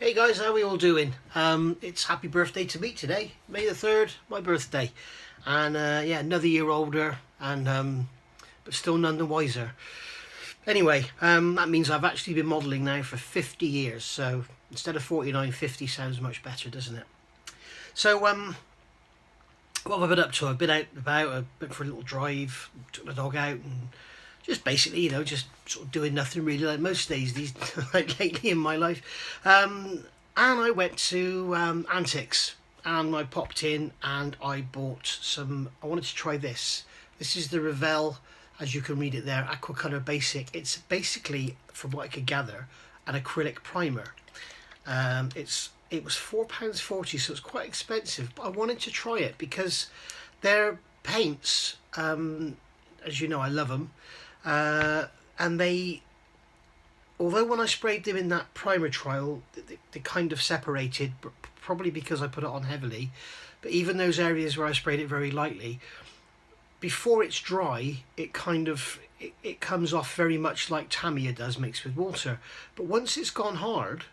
Hey guys, how are we all doing? It's happy birthday to me today, May the 3rd, my birthday. And yeah, another year older, and but still none the wiser. Anyway, that means I've actually been modelling now for 50 years, so instead of 49, 50 sounds much better, doesn't it? So, what have I been up to? I've been out and about, I've been for a little drive, took the dog out, and just basically, just sort of doing nothing really, like most days these like lately in my life. And I went to Antics, and I popped in and I bought some. I wanted to try this. This is the Revell, as you can read it there, Aquacolor Basic. It's basically, from what I could gather, an acrylic primer. It was £4.40, so it's quite expensive. But I wanted to try it because their paints, as you know, I love them. And they, although when I sprayed them in that primer trial, they kind of separated, probably because I put it on heavily. But even those areas where I sprayed it very lightly, before it's dry, it comes off very much like Tamiya does, mixed with water. But once it's gone hard,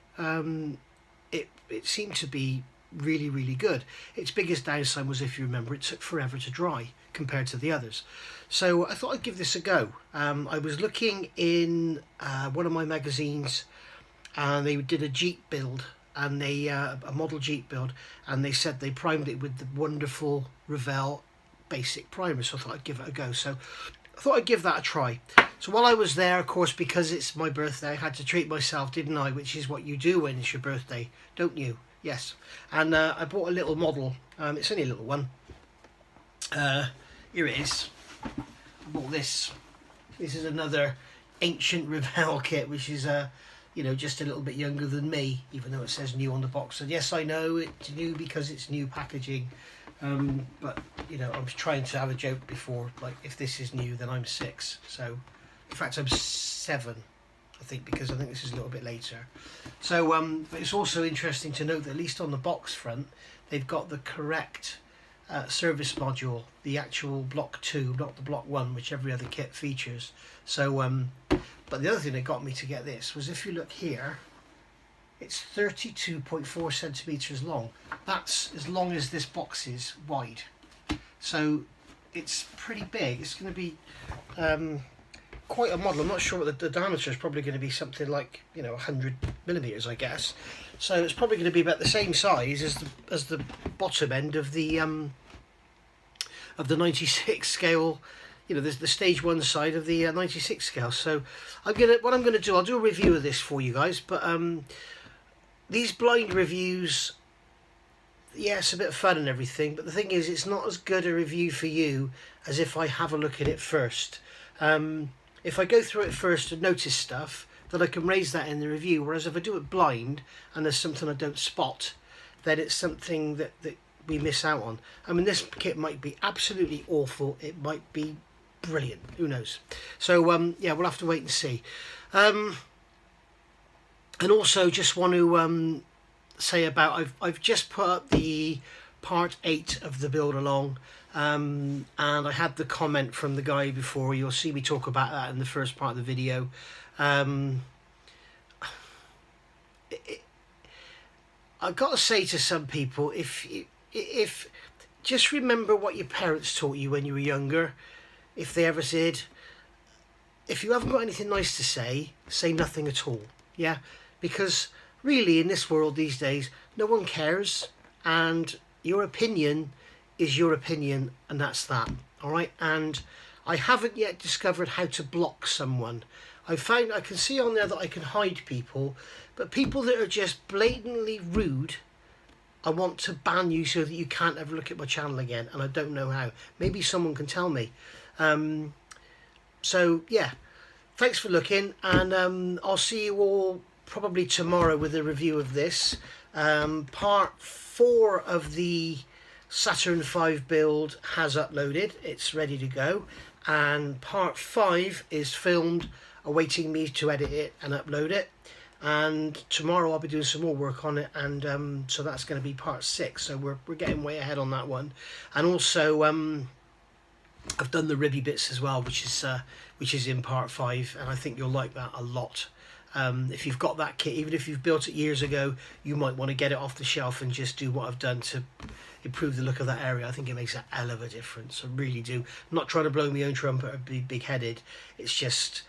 it seemed to be really, really good. Its biggest downside was, if you remember, it took forever to dry compared to the others. So I thought I'd give this a go. I was looking in one of my magazines, and they did a Jeep build, and a model Jeep build, and they said they primed it with the wonderful Revell basic primer. So I thought I'd give it a go. So I thought I'd give that a try. So while I was there, of course, because it's my birthday, I had to treat myself, didn't I? Which is what you do when it's your birthday, don't you? Yes. And I bought a little model. It's only a little one. Here it is. I bought this. This is another ancient Revell kit, which is just a little bit younger than me, even though it says new on the box. And yes, I know it's new because it's new packaging. But I was trying to have a joke before, like, if this is new, then I'm 6. So, in fact, I'm 7, I think, because I think this is a little bit later. So, but it's also interesting to note that at least on the box front, they've got the correct service module, the actual block 2, not the block 1, which every other kit features. So, but the other thing that got me to get this was, if you look here, it's 32.4 centimetres long. That's as long as this box is wide. So it's pretty big. It's going to be quite a model. I'm not sure what the diameter is. Probably going to be something like 100 millimeters, I guess. So it's probably going to be about the same size as the bottom end of the 96 scale. There's the stage 1 side of the 96 scale. So what I'm gonna do, I'll do a review of this for you guys. But these blind reviews, yeah, it's a bit of fun and everything, but the thing is, it's not as good a review for you as if I have a look at it first. If I go through it first and notice stuff, then I can raise that in the review, whereas if I do it blind and there's something I don't spot, then it's something that we miss out on. I mean, this kit might be absolutely awful, it might be brilliant, who knows. So yeah, we'll have to wait and see. And also just want to say about, I've just put up the part 8 of the build along, and I had the comment from the guy before. You'll see me talk about that in the first part of the video. I've got to say to some people, if just remember what your parents taught you when you were younger, if they ever did. If you haven't got anything nice to say nothing at all. Yeah, because really in this world these days, no one cares, and your opinion is your opinion, and that's that. All right. And I haven't yet discovered how to block someone. I can see on there that I can hide people, but people that are just blatantly rude, I want to ban you so that you can't ever look at my channel again, and I don't know how. Maybe someone can tell me. So yeah, thanks for looking, and I'll see you all probably tomorrow with a review of this. Part 4 of the Saturn V build has uploaded, it's ready to go, and part 5 is filmed, awaiting me to edit it and upload it. And tomorrow I'll be doing some more work on it, and so that's going to be part 6. So we're getting way ahead on that one. And also I've done the ribby bits as well, which is in part 5, and I think you'll like that a lot. If you've got that kit, even if you've built it years ago, you might want to get it off the shelf and just do what I've done to improve the look of that area. I think it makes a hell of a difference. I really do. I'm not trying to blow my own trumpet or be big-headed. It's just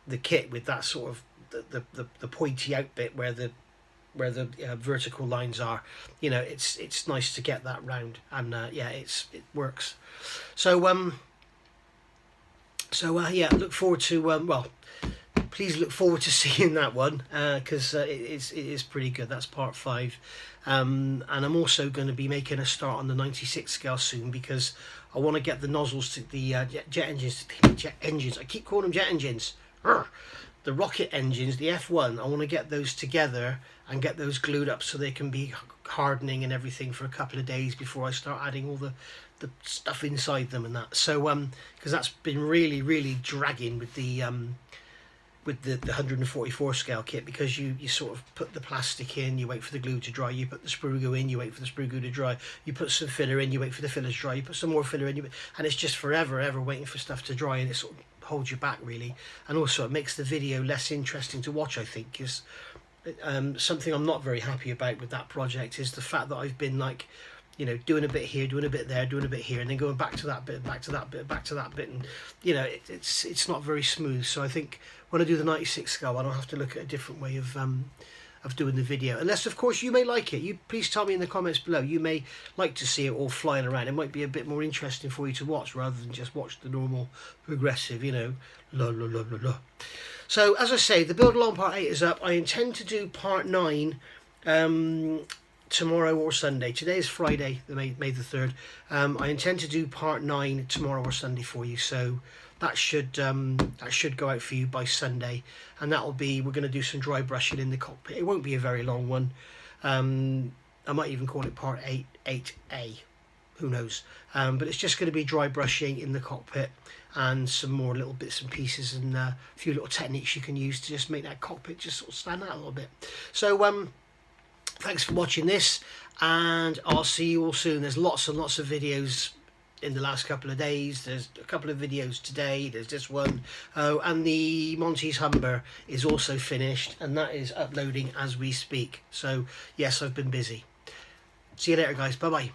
the kit with that sort of the pointy out bit where the vertical lines are. You know, it's nice to get that round, and yeah, it works. So yeah, look forward to well, please look forward to seeing that one, because it is pretty good. That's part 5. And I'm also going to be making a start on the 96 scale soon, because I want to get the nozzles to the jet engines. I keep calling them jet engines. The rocket engines, the F1. I want to get those together and get those glued up so they can be hardening and everything for a couple of days before I start adding all the stuff inside them and that. So because that's been really dragging with the 144 scale kit, because you sort of put the plastic in, you wait for the glue to dry, you put the sprue glue in, you wait for the sprue glue to dry, you put some filler in, you wait for the filler to dry, you put some more filler in, and it's just forever waiting for stuff to dry, and it sort of holds you back really. And also it makes the video less interesting to watch, I think, because something I'm not very happy about with that project is the fact that I've been like, you know, doing a bit here, doing a bit there, doing a bit here, and then going back to that bit, back to that bit, back to that bit, and you know, it's not very smooth. So I think when I do the 96 scale, I don't have to look at a different way of doing the video. Unless, of course, you may like it. You please tell me in the comments below. You may like to see it all flying around. It might be a bit more interesting for you to watch rather than just watch the normal progressive, you know, la la la la la. So as I say, the build along part 8 is up. I intend to do part 9 tomorrow or Sunday. Today is Friday, May the 3rd. I intend to do part 9 tomorrow or Sunday for you, so that should go out for you by Sunday, and that'll be, we're going to do some dry brushing in the cockpit. It won't be a very long one. I might even call it part 8A, who knows, but it's just going to be dry brushing in the cockpit and some more little bits and pieces, and a few little techniques you can use to just make that cockpit just sort of stand out a little bit. So thanks for watching this, and I'll see you all soon. There's lots and lots of videos in the last couple of days. There's a couple of videos today. There's this one. Oh, and the Monty's Humber is also finished, and that is uploading as we speak. So yes, I've been busy. See you later, guys. Bye bye.